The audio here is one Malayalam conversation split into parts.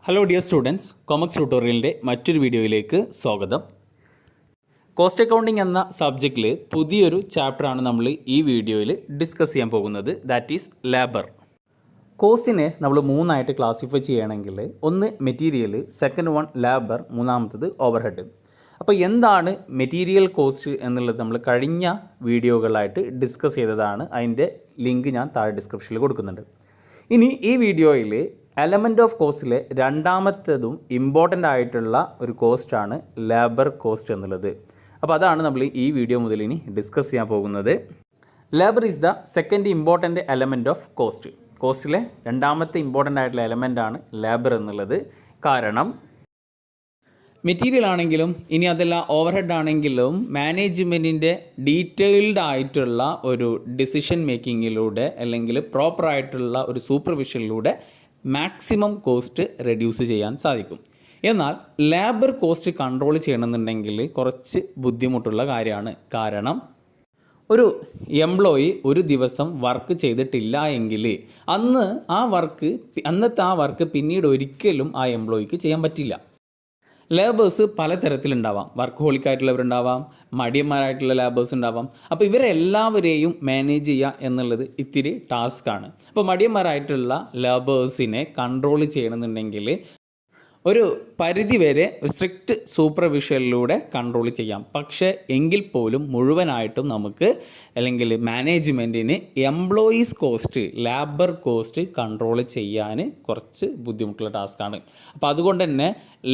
ഹലോ ഡിയർ സ്റ്റുഡൻസ്, കൊമക്സ് ട്യൂട്ടോറിയലിൻ്റെ മറ്റൊരു വീഡിയോയിലേക്ക് സ്വാഗതം. കോസ്റ്റ് അക്കൗണ്ടിംഗ് എന്ന സബ്ജക്റ്റിൽ പുതിയൊരു ചാപ്റ്ററാണ് നമ്മൾ ഈ വീഡിയോയിൽ ഡിസ്കസ് ചെയ്യാൻ പോകുന്നത്. That is labour. കോസ്റ്റിനെ നമ്മൾ മൂന്നായിട്ട് ക്ലാസിഫൈ ചെയ്യണമെങ്കിൽ ഒന്ന് മെറ്റീരിയൽ, സെക്കൻഡ് വൺ ലേബർ, മൂന്നാമത്തത് ഓവർഹെഡ്. അപ്പോൾ എന്താണ് മെറ്റീരിയൽ കോസ്റ്റ് എന്നുള്ളത് നമ്മൾ കഴിഞ്ഞ വീഡിയോകളായിട്ട് ഡിസ്കസ് ചെയ്തതാണ്. അതിൻ്റെ ലിങ്ക് ഞാൻ താഴെ ഡിസ്ക്രിപ്ഷനിൽ കൊടുക്കുന്നുണ്ട്. ഇനി ഈ വീഡിയോയിൽ എലമെൻറ്റ് ഓഫ് കോസ്റ്റിലെ രണ്ടാമത്തതും ഇമ്പോർട്ടൻ്റ് ആയിട്ടുള്ള ഒരു കോസ്റ്റാണ് ലേബർ കോസ്റ്റ് എന്നുള്ളത്. അപ്പോൾ അതാണ് നമ്മൾ ഈ വീഡിയോ മുതൽ ഇനി ഡിസ്കസ് ചെയ്യാൻ പോകുന്നത്. Labour is the second important element of cost. കോസ്റ്റിലെ രണ്ടാമത്തെ ഇമ്പോർട്ടൻ്റ് ആയിട്ടുള്ള എലമെൻ്റാണ് ലേബർ എന്നുള്ളത്. കാരണം മെറ്റീരിയൽ ആണെങ്കിലും ഇനി അതല്ല ഓവർഹെഡ് ആണെങ്കിലും മാനേജ്മെൻറ്റിൻ്റെ ഡീറ്റെയിൽഡ് ആയിട്ടുള്ള ഒരു ഡിസിഷൻ മേക്കിങ്ങിലൂടെ അല്ലെങ്കിൽ പ്രോപ്പറായിട്ടുള്ള ഒരു സൂപ്പർവിഷനിലൂടെ മാക്സിമം കോസ്റ്റ് റെഡ്യൂസ് ചെയ്യാൻ സാധിക്കും. എന്നാൽ ലേബർ കോസ്റ്റ് കൺട്രോൾ ചെയ്യണമെന്നുണ്ടെങ്കിൽ കുറച്ച് ബുദ്ധിമുട്ടുള്ള കാര്യമാണ്. കാരണം ഒരു എംപ്ലോയി ഒരു ദിവസം വർക്ക് ചെയ്തിട്ടില്ല എങ്കിൽ അന്നത്തെ ആ വർക്ക് പിന്നീട് ഒരിക്കലും ആ എംപ്ലോയിക്ക് ചെയ്യാൻ പറ്റില്ല. ലേബേഴ്സ് പലതരത്തിലുണ്ടാവാം. വർക്ക് ഹോളിക്കായിട്ടുള്ളവരുണ്ടാവാം, മടിയന്മാരായിട്ടുള്ള ലേബേഴ്സ് ഉണ്ടാവാം. അപ്പോൾ ഇവരെല്ലാവരെയും മാനേജ് ചെയ്യുക എന്നുള്ളത് ഇത്തിരി ടാസ്ക്കാണ്. അപ്പോൾ മടിയന്മാരായിട്ടുള്ള ലേബേഴ്സിനെ കൺട്രോൾ ചെയ്യണമെന്നുണ്ടെങ്കിൽ ഒരു പരിധിവരെ സ്ട്രിക്റ്റ് സൂപ്പർവിഷനിലൂടെ കൺട്രോൾ ചെയ്യാം. പക്ഷേ എങ്കിൽ പോലും മുഴുവനായിട്ടും നമുക്ക് അല്ലെങ്കിൽ മാനേജ്മെൻറ്റിന് employees cost, labour cost control ചെയ്യാൻ കുറച്ച് ബുദ്ധിമുട്ടുള്ള ടാസ്ക്കാണ്. അപ്പോൾ അതുകൊണ്ട് തന്നെ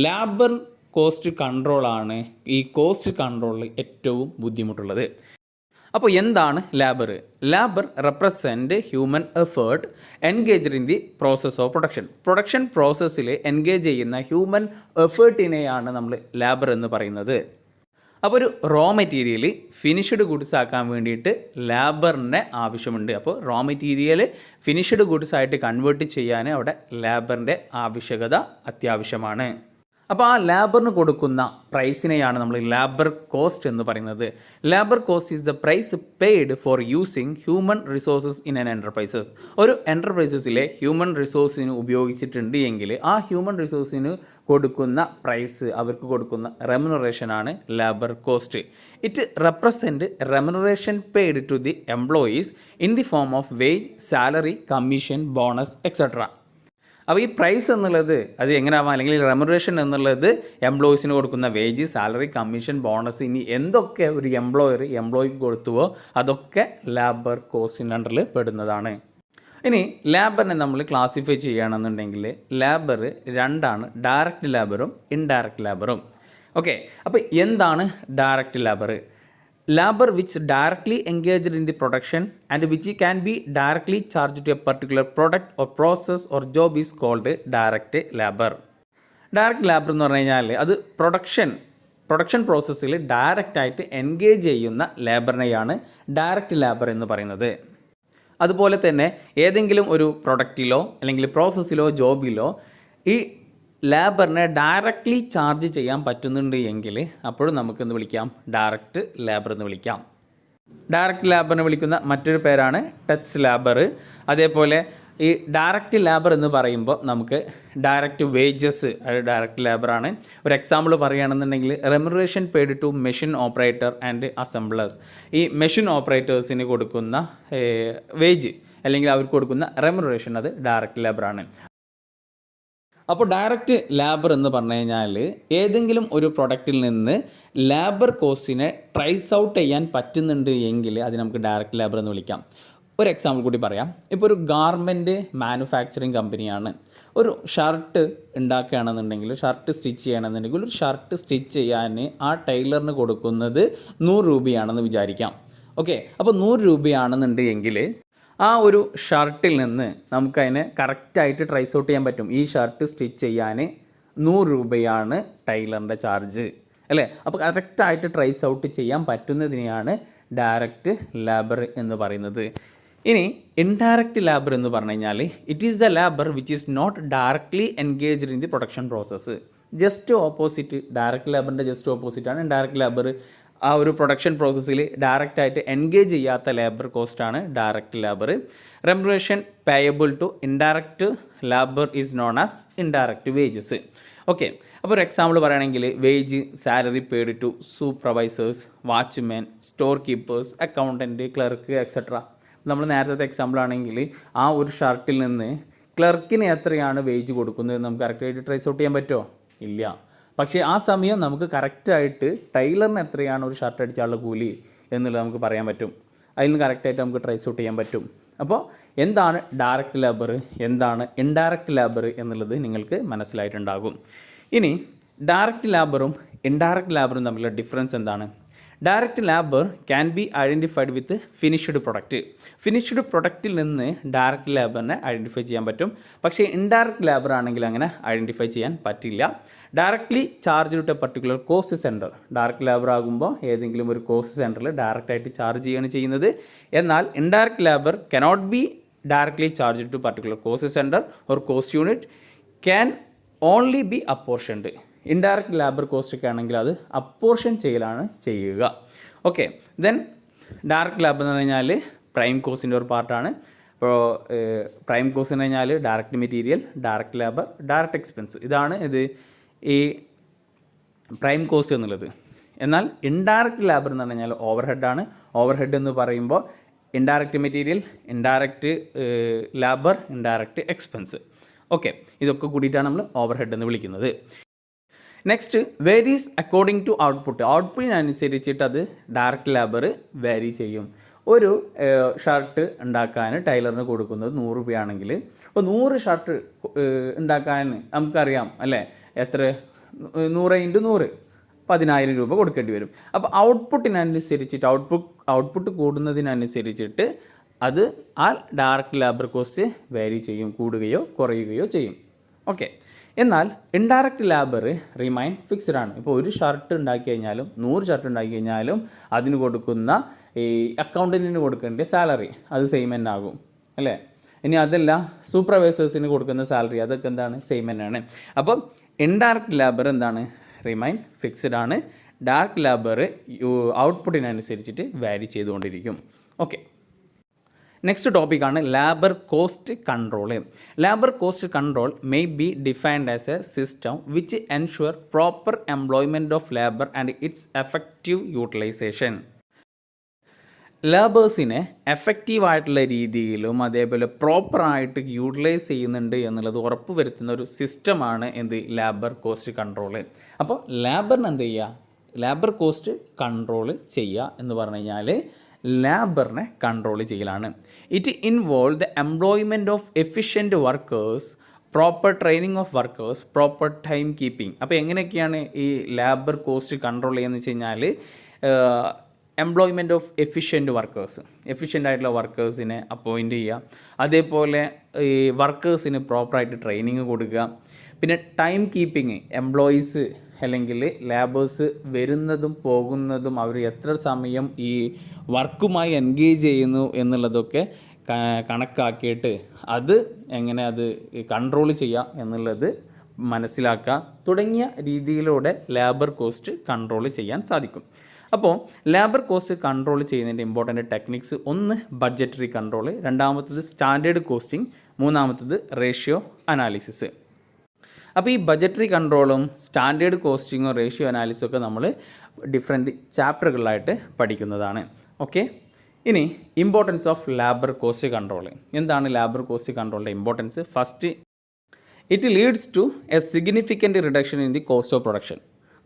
ലേബർ കോസ്റ്റ് കൺട്രോളാണ് ഈ കോസ്റ്റ് കൺട്രോളിൽ ഏറ്റവും ബുദ്ധിമുട്ടുള്ളത്. അപ്പോൾ എന്താണ് labour? Labour represent human effort engaged in the process of production പ്രോസസ്സിൽ എൻഗേജ് ചെയ്യുന്ന ഹ്യൂമൻ എഫേർട്ടിനെയാണ് നമ്മൾ ലേബർ എന്ന് പറയുന്നത്. അപ്പോൾ ഒരു റോ മെറ്റീരിയൽ ഫിനിഷ്ഡ് ഗുഡ്സ് ആക്കാൻ വേണ്ടിയിട്ട് ലേബറിൻ്റെ ആവശ്യമുണ്ട്. അപ്പോൾ റോ മെറ്റീരിയൽ ഫിനിഷ്ഡ് ഗുഡ്സ് ആയിട്ട് കൺവേർട്ട് ചെയ്യാൻ അവിടെ ലേബറിൻ്റെ ആവശ്യകത അത്യാവശ്യമാണ്. അപ്പോൾ ആ ലേബറിന് കൊടുക്കുന്ന പ്രൈസിനെയാണ് നമ്മൾ ലേബർ കോസ്റ്റ് എന്ന് പറയുന്നത്. Labour cost is the price paid for using human resources in an enterprises. ഒരു എൻ്റർപ്രൈസസിലെ ഹ്യൂമൻ റിസോഴ്സിന് ഉപയോഗിച്ചിട്ടുണ്ട് എങ്കിൽ ആ ഹ്യൂമൻ റിസോഴ്സിന് കൊടുക്കുന്ന പ്രൈസ്, അവർക്ക് കൊടുക്കുന്ന റെമ്യൂണറേഷനാണ് labour cost. It represent remuneration paid to the employees in the form of wage, salary, commission, bonus etcetera. അപ്പോൾ ഈ പ്രൈസ് എന്നുള്ളത് അത് എങ്ങനെയാവാം, അല്ലെങ്കിൽ റെമ്യൂണറേഷൻ എന്നുള്ളത് എംപ്ലോയീസിന് കൊടുക്കുന്ന വേജ്, സാലറി, കമ്മീഷൻ, ബോണസ്, ഇനി എന്തൊക്കെ ഒരു എംപ്ലോയിക്ക് കൊടുത്തുവോ അതൊക്കെ ലേബർ കോസ്റ്റിൻ്റെ അണ്ടറിൽ പെടുന്നതാണ്. ഇനി ലേബറിനെ നമ്മൾ ക്ലാസിഫൈ ചെയ്യുകയാണെന്നുണ്ടെങ്കിൽ ലേബർ രണ്ടാണ്, ഡയറക്റ്റ് ലേബറും ഇൻഡയറക്റ്റ് ലേബറും. ഓക്കെ, അപ്പോൾ എന്താണ് direct labour? Labor which directly engaged in the production and which can be directly charged to a particular product or process or job is called direct labor. Direct labor എന്ന് പറഞ്ഞു കഴിഞ്ഞാൽ അത് പ്രൊഡക്ഷൻ പ്രോസസ്സിൽ ഡയറക്റ്റ് ആയിട്ട് എൻഗേജ് ചെയ്യുന്ന ലേബറിനെയാണ് ഡയറക്റ്റ് ലേബർ എന്ന് പറയുന്നത്. അതുപോലെ തന്നെ ഏതെങ്കിലും ഒരു പ്രൊഡക്റ്റിലോ അല്ലെങ്കിൽ പ്രോസസ്സിലോ ജോബിലോ ഈ ലേബറിനെ ഡയറക്റ്റ്ലി ചാർജ് ചെയ്യാൻ പറ്റുന്നുണ്ട് എങ്കിൽ അപ്പോഴും നമുക്കെന്ന് വിളിക്കാം, ഡയറക്റ്റ് ലേബർ എന്ന് വിളിക്കാം. ഡയറക്റ്റ് ലേബറിനെ വിളിക്കുന്ന മറ്റൊരു പേരാണ് ടച്ച് ലേബർ. അതേപോലെ ഈ ഡയറക്റ്റ് ലേബർ എന്ന് പറയുമ്പോൾ നമുക്ക് ഡയറക്റ്റ് വേജസ്, അത് ഡയറക്റ്റ് ലേബറാണ്. ഒരു എക്സാമ്പിൾ പറയുകയാണെന്നുണ്ടെങ്കിൽ remuneration paid to machine operator and assemblers. ഈ മെഷീൻ ഓപ്പറേറ്റേഴ്സിന് കൊടുക്കുന്ന വേജ് അല്ലെങ്കിൽ അവർക്ക് കൊടുക്കുന്ന റെമ്യൂണറേഷൻ അത് ഡയറക്റ്റ് ലേബറാണ്. അപ്പോൾ ഡയറക്റ്റ് ലേബർ എന്ന് പറഞ്ഞു കഴിഞ്ഞാൽ ഏതെങ്കിലും ഒരു പ്രൊഡക്റ്റിൽ നിന്ന് ലേബർ കോസ്റ്റിനെ ട്രേസ് ഔട്ട് ചെയ്യാൻ പറ്റുന്നുണ്ട് എങ്കിൽ അത് നമുക്ക് ഡയറക്റ്റ് ലേബർ എന്ന് വിളിക്കാം. ഒരു എക്സാമ്പിൾ കൂടി പറയാം. ഇപ്പോൾ ഒരു ഗാർമെൻറ്റ് മാനുഫാക്ചറിങ് കമ്പനിയാണ്. ഒരു ഷർട്ട് ഉണ്ടാക്കുകയാണെന്നുണ്ടെങ്കിൽ, ഷർട്ട് സ്റ്റിച്ച് ചെയ്യണമെന്നുണ്ടെങ്കിൽ, ഒരു ഷർട്ട് സ്റ്റിച്ച് ചെയ്യാൻ ആ ടൈലറിന് കൊടുക്കുന്നത് 100 രൂപയാണെന്ന് വിചാരിക്കാം. ഓക്കെ, അപ്പോൾ 100 രൂപയാണെന്നുണ്ട് എങ്കിൽ ആ ഒരു ഷർട്ടിൽ നിന്ന് നമുക്കതിനെ കറക്റ്റായിട്ട് ട്രേസ് ഔട്ട് ചെയ്യാൻ പറ്റും. ഈ ഷർട്ട് സ്റ്റിച്ച് ചെയ്യാൻ 100 രൂപയാണ് ടൈലറിൻ്റെ ചാർജ്, അല്ലേ? അപ്പോൾ കറക്റ്റായിട്ട് ട്രേസ് ഔട്ട് ചെയ്യാൻ പറ്റുന്നതിനെയാണ് ഡയറക്റ്റ് ലേബർ എന്ന് പറയുന്നത്. ഇനി ഇൻഡയറക്റ്റ് ലേബർ എന്ന് പറഞ്ഞു കഴിഞ്ഞാൽ it is the labour which is not directly engaged in the production process. Just opposite, direct ലേബറിൻ്റെ ജസ്റ്റ് ഓപ്പോസിറ്റാണ് ഇൻഡയറക്റ്റ് ലേബർ. ആ ഒരു പ്രൊഡക്ഷൻ പ്രോസസ്സിൽ ഡയറക്റ്റായിട്ട് എൻഗേജ് ചെയ്യാത്ത ലേബർ കോസ്റ്റാണ് direct labour. Remuneration payable to indirect labour is known as indirect wages. Okay, അപ്പോൾ ഒരു എക്സാമ്പിൾ പറയുകയാണെങ്കിൽ wage salary paid to supervisors, watchman, store keepers, accountant, clerk etcetera. നമ്മൾ നേരത്തെ എക്സാമ്പിൾ ആണെങ്കിൽ ആ ഒരു ഷർട്ടിൽ നിന്ന് ക്ലർക്കിന് എത്രയാണ് വേജ് കൊടുക്കുന്നത് നമുക്ക് കറക്റ്റായിട്ട് ട്രേസ് ഔട്ട് ചെയ്യാൻ പറ്റുമോ? ഇല്ല. പക്ഷേ ആ സമയം നമുക്ക് കറക്റ്റായിട്ട് ടൈലറിന് എത്രയാണ് ഒരു ഷർട്ട് അടിച്ചാലുള്ള കൂലി എന്നുള്ളത് നമുക്ക് പറയാൻ പറ്റും. അതിൽ നിന്ന് കറക്റ്റായിട്ട് നമുക്ക് ട്രേസ് ഔട്ട് ചെയ്യാൻ പറ്റും. അപ്പോൾ എന്താണ് ഡയറക്റ്റ് ലേബർ, എന്താണ് ഇൻഡയറക്റ്റ് ലേബർ എന്നുള്ളത് നിങ്ങൾക്ക് മനസ്സിലായിട്ടുണ്ടാകും. ഇനി ഡയറക്റ്റ് ലേബറും ഇൻഡയറക്റ്റ് ലേബറും തമ്മിലുള്ള ഡിഫറൻസ് എന്താണ്? Direct labour can be identified with finished product. Finished പ്രൊഡക്റ്റിൽ നിന്ന് ഡയറക്റ്റ് ലേബറിനെ ഐഡൻറ്റിഫൈ ചെയ്യാൻ പറ്റും. പക്ഷേ ഇൻഡയറക്റ്റ് ലേബർ ആണെങ്കിൽ അങ്ങനെ ഐഡൻറ്റിഫൈ ചെയ്യാൻ പറ്റില്ല. Directly charge to a particular cost centre. Direct labour ആകുമ്പോൾ ഏതെങ്കിലും ഒരു കോസ്റ്റ് സെൻറ്ററിൽ ഡയറക്റ്റായിട്ട് ചാർജ് ചെയ്യുകയാണ് ചെയ്യുന്നത്. എന്നാൽ indirect labour cannot be directly charge to particular cost centre or cost unit, can only be apportioned. Indirect labour cost ഒക്കെ ആണെങ്കിൽ അത് അപ്പോർഷൻ ചെയ്യലാണ് ചെയ്യുക. ഓക്കെ, ദെൻ ഡയറക്റ്റ് ലേബർ എന്ന് പറഞ്ഞാൽ പ്രൈം കോസ്റ്റിൻ്റെ ഒരു പാർട്ടാണ്. ഇപ്പോൾ പ്രൈം കോസ്റ്റ് എന്ന് പറഞ്ഞാൽ direct material, direct labour, direct expense, ഇതാണ് ഇത് ഈ പ്രൈം കോസ്റ്റ് എന്നുള്ളത്. എന്നാൽ ഇൻഡയറക്റ്റ് ലേബർ എന്ന് പറഞ്ഞാൽ ഓവർ ഹെഡാണ്. ഓവർ ഹെഡ് എന്ന് പറയുമ്പോൾ indirect material, indirect labour, indirect expense. Okay, ഇതൊക്കെ കൂടിയിട്ടാണ് നമ്മൾ ഓവർ ഹെഡ് എന്ന് വിളിക്കുന്നത്. Next, varies according to output. ഔട്ട്പുട്ടിനനുസരിച്ചിട്ട് അത് ഡയറക്റ്റ് ലേബർ വേരി ചെയ്യും. ഒരു ഷർട്ട് ഉണ്ടാക്കാൻ ടൈലറിന് കൊടുക്കുന്നത് 100 രൂപയാണെങ്കിൽ അപ്പോൾ 100 ഷർട്ട് ഉണ്ടാക്കാൻ നമുക്കറിയാം അല്ലേ, എത്ര 100 × 100 10,000 രൂപ കൊടുക്കേണ്ടി വരും. അപ്പോൾ ഔട്ട്പുട്ടിനനുസരിച്ചിട്ട് ഔട്ട്പുട്ട് കൂടുന്നതിനനുസരിച്ചിട്ട് അത് ആ ഡയറക്റ്റ് ലേബർ കോസ്റ്റ് വേരി ചെയ്യും, കൂടുകയോ കുറയുകയോ ചെയ്യും. ഓക്കെ, എന്നാൽ ഇൻഡയറക്റ്റ് ലേബർ റിമൈൻ ഫിക്സ്ഡ് ആണ്. ഇപ്പോൾ ഒരു ഷർട്ട് ഉണ്ടാക്കി കഴിഞ്ഞാലും 100 ഷർട്ട് ഉണ്ടാക്കി കഴിഞ്ഞാലും അതിന് കൊടുക്കുന്ന ഈ അക്കൗണ്ടൻറ്റിന് കൊടുക്കേണ്ട സാലറി അത് സെയിം തന്നെ ആകും അല്ലേ. ഇനി അതല്ല സൂപ്പർവൈസേഴ്സിന് കൊടുക്കുന്ന സാലറി അതൊക്കെ എന്താണ്, സെയിം തന്നെയാണ്. അപ്പം ഇൻഡയറക്റ്റ് ലേബർ എന്താണ്, റിമൈൻ ഫിക്സ്ഡ് ആണ്. ഡയറക്റ്റ് ലേബർ ഔട്ട്പുട്ടിനനുസരിച്ചിട്ട് വാരി ചെയ്തുകൊണ്ടിരിക്കും. ഓക്കെ, നെക്സ്റ്റ് ടോപ്പിക്കാണ് labour cost control. Labour cost control may be defined as a system which ensure proper employment of labour and its effective utilisation. ലേബേഴ്സിനെ എഫക്റ്റീവായിട്ടുള്ള രീതിയിലും അതേപോലെ പ്രോപ്പറായിട്ട് യൂട്ടിലൈസ് ചെയ്യുന്നുണ്ട് എന്നുള്ളത് ഉറപ്പ് വരുത്തുന്ന ഒരു സിസ്റ്റമാണ് എന്ത്, ലേബർ കോസ്റ്റ് കൺട്രോൾ. അപ്പോൾ ലേബറിന് എന്ത് ചെയ്യുക, ലേബർ കോസ്റ്റ് കൺട്രോൾ ചെയ്യുക എന്ന് പറഞ്ഞു കഴിഞ്ഞാൽ ലേബറിനെ കൺട്രോൾ ചെയ്യലാണ്. It involve the employment of efficient workers, proper training of workers, proper time keeping. അപ്പോൾ എങ്ങനെയൊക്കെയാണ് ഈ ലേബർ കോസ്റ്റ് കൺട്രോൾ ചെയ്യുന്നത് വെച്ച് കഴിഞ്ഞാൽ employment of efficient workers, efficient ആയിട്ടുള്ള വർക്കേഴ്സിനെ അപ്പോയിൻറ്റ് ചെയ്യുക, അതേപോലെ ഈ വർക്കേഴ്സിന് പ്രോപ്പറായിട്ട് ട്രെയിനിങ് കൊടുക്കുക, പിന്നെ ടൈം കീപ്പിംഗ്, എംപ്ലോയീസ് അല്ലെങ്കിൽ ലേബേഴ്സ് വരുന്നതും പോകുന്നതും അവർ എത്ര സമയം ഈ വർക്കുമായി എൻഗേജ് ചെയ്യുന്നു എന്നുള്ളതൊക്കെ കണക്കാക്കിയിട്ട് അത് എങ്ങനെ അത് കൺട്രോൾ ചെയ്യുക എന്നുള്ളത് മനസ്സിലാക്കുക തുടങ്ങിയ രീതിയിലൂടെ ലേബർ കോസ്റ്റ് കൺട്രോൾ ചെയ്യാൻ സാധിക്കും. അപ്പോൾ ലേബർ കോസ്റ്റ് കൺട്രോൾ ചെയ്യുന്നതിൻ്റെ ഇമ്പോർട്ടൻ്റ് ടെക്നിക്സ്, ഒന്ന് ബഡ്ജറ്ററി കൺട്രോൾ, രണ്ടാമത്തത് സ്റ്റാൻഡേർഡ് കോസ്റ്റിംഗ്, മൂന്നാമത്തത് റേഷ്യോ അനാലിസിസ്. അപ്പോൾ ഈ ബഡ്ജറ്ററി കൺട്രോളും സ്റ്റാൻഡേർഡ് കോസ്റ്റിങ്ങും റേഷ്യോ അനാലിസിസും ഒക്കെ നമ്മൾ ഡിഫറെൻറ്റ് ചാപ്റ്ററുകളായിട്ട് പഠിക്കുന്നതാണ്. ഓക്കെ, ഇനി importance of labour cost control. എന്താണ് ലേബർ കോസ്റ്റ് കൺട്രോളിൻ്റെ ഇമ്പോർട്ടൻസ്? First, it leads to a significant reduction in the cost of production.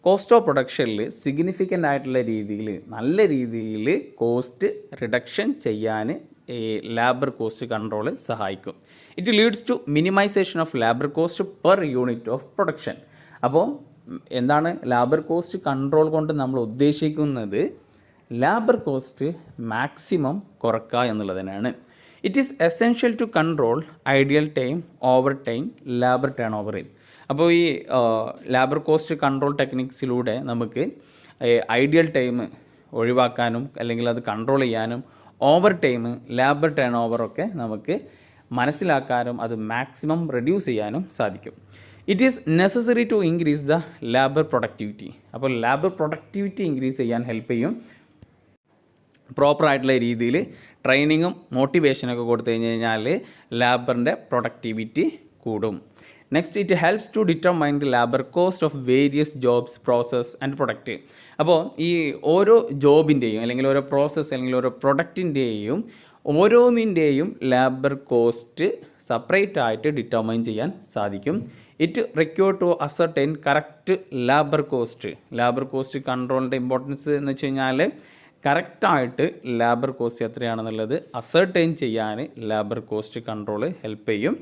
Cost of പ്രൊഡക്ഷനിൽ സിഗ്നിഫിക്കൻ്റ് ആയിട്ടുള്ള രീതിയിൽ നല്ല രീതിയിൽ കോസ്റ്റ് റിഡക്ഷൻ ചെയ്യാൻ ഈ ലേബർ കോസ്റ്റ് കൺട്രോൾ സഹായിക്കും. It leads to minimisation of labour cost per unit of production. അപ്പോൾ എന്താണ് ലേബർ കോസ്റ്റ് കൺട്രോൾ കൊണ്ട് നമ്മൾ ഉദ്ദേശിക്കുന്നത്? ലേബർ കോസ്റ്റ് മാക്സിമം കുറക്കുക എന്നുള്ളത് തന്നെയാണ്. It is essential to control ideal time, overtime, labour turnover. അപ്പോൾ ഈ ലേബർ കോസ്റ്റ് കൺട്രോൾ ടെക്നിക്സിലൂടെ നമുക്ക് ഐഡിയൽ ടൈം ഒഴിവാക്കാനും അല്ലെങ്കിൽ അത് കൺട്രോൾ ചെയ്യാനും ഓവർ ടൈം, ലേബർ ടേൺ ഓവറൊക്കെ നമുക്ക് മനസ്സിലാക്കാനും അത് മാക്സിമം റെഡ്യൂസ് ചെയ്യാനും സാധിക്കും. It is necessary to increase the labour productivity. അപ്പോൾ ലാബർ പ്രൊഡക്ടിവിറ്റി ഇൻക്രീസ് ചെയ്യാൻ ഹെൽപ്പ് ചെയ്യും. പ്രോപ്പറായിട്ടുള്ള രീതിയിൽ ട്രെയിനിങ്ങും മോട്ടിവേഷനൊക്കെ കൊടുത്തു കഴിഞ്ഞാൽ ലാബറിൻ്റെ പ്രൊഡക്ടിവിറ്റി കൂടും. Next, it helps to determine the labour cost of various jobs, process and product. അപ്പോൾ ഈ ഓരോ ജോബിൻ്റെയും അല്ലെങ്കിൽ ഓരോ പ്രോസസ്സ് അല്ലെങ്കിൽ ഓരോ പ്രൊഡക്റ്റിൻ്റെയും ഓരോന്നിൻ്റെയും ലാബർ കോസ്റ്റ് സെപ്പറേറ്റ് ആയിട്ട് ഡിറ്റർമൈൻ ചെയ്യാൻ സാധിക്കും. It require to ascertain correct labour cost കൺട്രോളിൻ്റെ ഇമ്പോർട്ടൻസ് എന്ന് വെച്ച് കഴിഞ്ഞാൽ കറക്റ്റായിട്ട് ലാബർ കോസ്റ്റ് എത്രയാണെന്നുള്ളത് അസർട്ടൈൻ ചെയ്യാൻ ലാബർ കോസ്റ്റ് കൺട്രോൾ ഹെൽപ്പ് ചെയ്യും.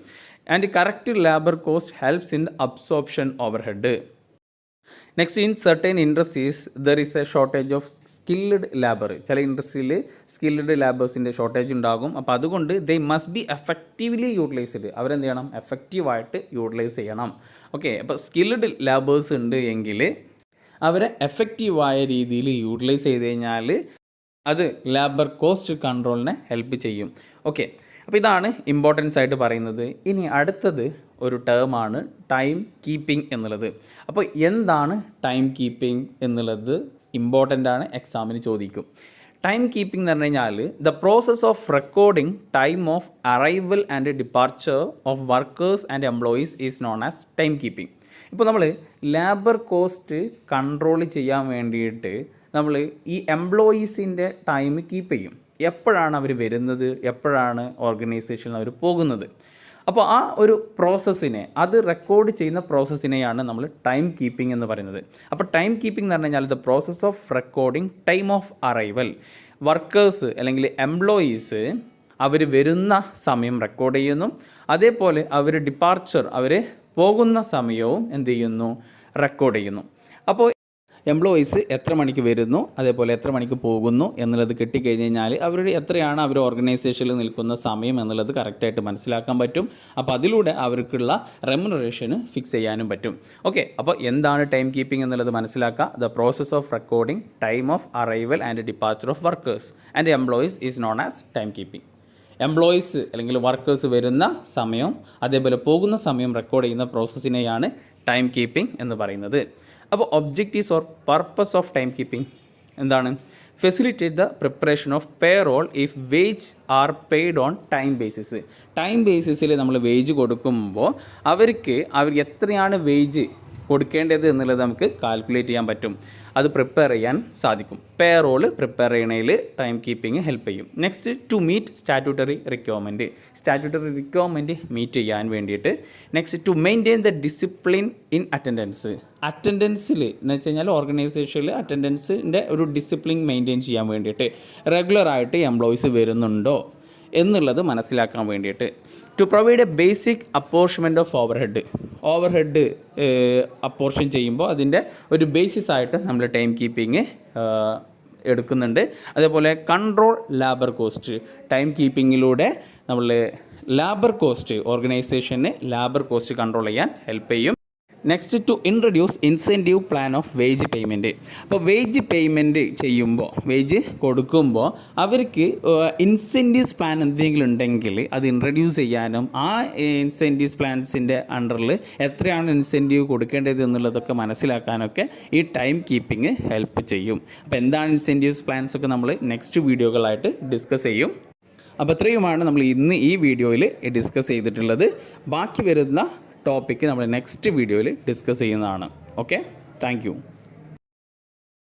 And correct labour cost helps in absorption overhead. Next, in certain industries there is a shortage of skilled labour. ചില ഇൻഡസ്ട്രിയിൽ സ്കിൽഡ് ലാബേഴ്സിൻ്റെ ഷോർട്ടേജ് ഉണ്ടാകും. അപ്പോൾ അതുകൊണ്ട് they must be effectively utilised. അവരെന്ത് ചെയ്യണം? എഫക്റ്റീവായിട്ട് യൂട്ടിലൈസ് ചെയ്യണം. ഓക്കെ, അപ്പോൾ സ്കിൽഡ് ലാബേഴ്സ് ഉണ്ട് എങ്കിൽ അവരെ എഫക്റ്റീവായ രീതിയിൽ യൂട്ടിലൈസ് ചെയ്ത് കഴിഞ്ഞാൽ അത് ലാബർ കോസ്റ്റ് കൺട്രോളിനെ ഹെൽപ്പ് ചെയ്യും. ഓക്കെ, അപ്പോൾ ഇതാണ് ഇമ്പോർട്ടൻസ് ആയിട്ട് പറയുന്നത്. ഇനി അടുത്തത് ഒരു ടേമാണ് ടൈം കീപ്പിംഗ് എന്നുള്ളത്. അപ്പോൾ എന്താണ് ടൈം കീപ്പിംഗ് എന്നുള്ളത് ഇമ്പോർട്ടൻ്റ് ആണ്, എക്സാമിന് ചോദിക്കും. ടൈം കീപ്പിംഗ് എന്ന് പറഞ്ഞു കഴിഞ്ഞാൽ the process of recording time of arrival and departure of workers and employees is known as time keeping. ഇപ്പോൾ നമ്മൾ ലാബർ കോസ്റ്റ് കൺട്രോൾ ചെയ്യാൻ വേണ്ടിയിട്ട് നമ്മൾ ഈ എംപ്ലോയീസിൻ്റെ ടൈം കീപ്പ് ചെയ്യും. എപ്പോഴാണ് അവർ വരുന്നത്, എപ്പോഴാണ് ഓർഗനൈസേഷനിൽ അവർ പോകുന്നത്. അപ്പോൾ ആ ഒരു പ്രോസസ്സിനെ, അത് റെക്കോർഡ് ചെയ്യുന്ന പ്രോസസ്സിനെയാണ് നമ്മൾ ടൈം കീപ്പിംഗ് എന്ന് പറയുന്നത്. അപ്പോൾ ടൈം കീപ്പിംഗ് എന്ന് പറഞ്ഞു കഴിഞ്ഞാൽ the process of recording time of arrival. Workers അല്ലെങ്കിൽ എംപ്ലോയീസ് അവർ വരുന്ന സമയം റെക്കോർഡ് ചെയ്യുന്നു. അതേപോലെ അവർ ഡിപ്പാർച്ചർ, അവർ പോകുന്ന സമയവും എന്ത് ചെയ്യുന്നു? റെക്കോർഡ് ചെയ്യുന്നു. അപ്പോൾ എംപ്ലോയീസ് എത്ര മണിക്ക് വരുന്നു, അതേപോലെ എത്ര മണിക്ക് പോകുന്നു എന്നുള്ളത് കിട്ടിക്കഴിഞ്ഞ് കഴിഞ്ഞാൽ അവരുടെ എത്രയാണ് അവർ ഓർഗനൈസേഷനിൽ നിൽക്കുന്ന സമയം എന്നുള്ളത് കറക്റ്റായിട്ട് മനസ്സിലാക്കാൻ പറ്റും. അപ്പോൾ അതിലൂടെ അവർക്കുള്ള റെമ്യൂണറേഷന് ഫിക്സ് ചെയ്യാനും പറ്റും. ഓക്കെ, അപ്പോൾ എന്താണ് ടൈം കീപ്പിംഗ് എന്നുള്ളത് മനസ്സിലാക്കുക. The process of recording time of arrival and departure of workers and employees is known as time keeping. Employees അല്ലെങ്കിൽ വർക്കേഴ്സ് വരുന്ന സമയം അതേപോലെ പോകുന്ന സമയം റെക്കോർഡ് ചെയ്യുന്ന പ്രോസസ്സിനെയാണ് ടൈം കീപ്പിംഗ് എന്ന് പറയുന്നത്. അപ്പോൾ objectives or purpose of time keeping എന്താണ്? Facilitate the preparation of payroll if wage are paid on time basis. Time ബേസിസിൽ നമ്മൾ വേജ് കൊടുക്കുമ്പോൾ അവർ എത്രയാണ് വേജ് കൊടുക്കേണ്ടത് എന്നുള്ളത് നമുക്ക് കാൽക്കുലേറ്റ് ചെയ്യാൻ പറ്റും. അത് പ്രിപ്പയർ ചെയ്യാൻ സാധിക്കും. പേറോൾ പ്രിപ്പയർ ചെയ്യണതിൽ ടൈം കീപ്പിംഗ് ഹെൽപ്പ് ചെയ്യും. Next, to meet statutory requirement meet ചെയ്യാൻ വേണ്ടിയിട്ട്. Next, to maintain the discipline in അറ്റൻഡൻസിൽ എന്ന് വെച്ച് കഴിഞ്ഞാൽ ഓർഗനൈസേഷനിൽ അറ്റൻഡൻസിൻ്റെ ഒരു ഡിസിപ്ലിൻ മെയിൻറ്റെയിൻ ചെയ്യാൻ വേണ്ടിയിട്ട് റെഗുലറായിട്ട് എംപ്ലോയീസ് വരുന്നുണ്ടോ എന്നുള്ളത് മനസ്സിലാക്കാൻ വേണ്ടിയിട്ട്. To provide a basic apportionment of overhead apportion ചെയ്യുമ്പോൾ അതിൻ്റെ ഒരു ബേസിസ് ആയിട്ട് നമ്മൾ ടൈം കീപ്പിംഗ് എടുക്കുന്നുണ്ട്. അതേപോലെ കൺട്രോൾ ലാബർ കോസ്റ്റ്. ടൈം കീപ്പിങ്ങിലൂടെ നമ്മൾ ലാബർ കോസ്റ്റ്, ഓർഗനൈസേഷന് ലാബർ കോസ്റ്റ് കൺട്രോൾ ചെയ്യാൻ ഹെൽപ്പ് ചെയ്യും. Next, to introduce incentive plan of wage payment. അപ്പോൾ വേജ് പേയ്മെൻറ്റ് ചെയ്യുമ്പോൾ, വേജ് കൊടുക്കുമ്പോൾ അവർക്ക് ഇൻസെൻറ്റീവ്സ് പ്ലാൻ എന്തെങ്കിലും ഉണ്ടെങ്കിൽ അത് ഇൻട്രൊഡ്യൂസ് ചെയ്യാനും ആ ഇൻസെൻറ്റീവ്സ് പ്ലാൻസിൻ്റെ അണ്ടറിൽ എത്രയാണ് ഇൻസെൻറ്റീവ് കൊടുക്കേണ്ടത് എന്നുള്ളതൊക്കെ മനസ്സിലാക്കാനൊക്കെ ഈ ടൈം കീപ്പിംഗ് ഹെൽപ്പ് ചെയ്യും. അപ്പോൾ എന്താണ് ഇൻസെൻറ്റീവ്സ് പ്ലാൻസ് ഒക്കെ നമ്മൾ നെക്സ്റ്റ് വീഡിയോകളായിട്ട് ഡിസ്കസ് ചെയ്യും. അപ്പോൾ ഇത്രയുമാണ് നമ്മൾ ഇന്ന് ഈ വീഡിയോയിൽ ഡിസ്കസ് ചെയ്തിട്ടുള്ളത്. ബാക്കി വരുന്ന ടോപ്പിക്ക് നമ്മൾ നെക്സ്റ്റ് വീഡിയോയിൽ ഡിസ്കസ് ചെയ്യുന്നതാണ്. Okay, thank you.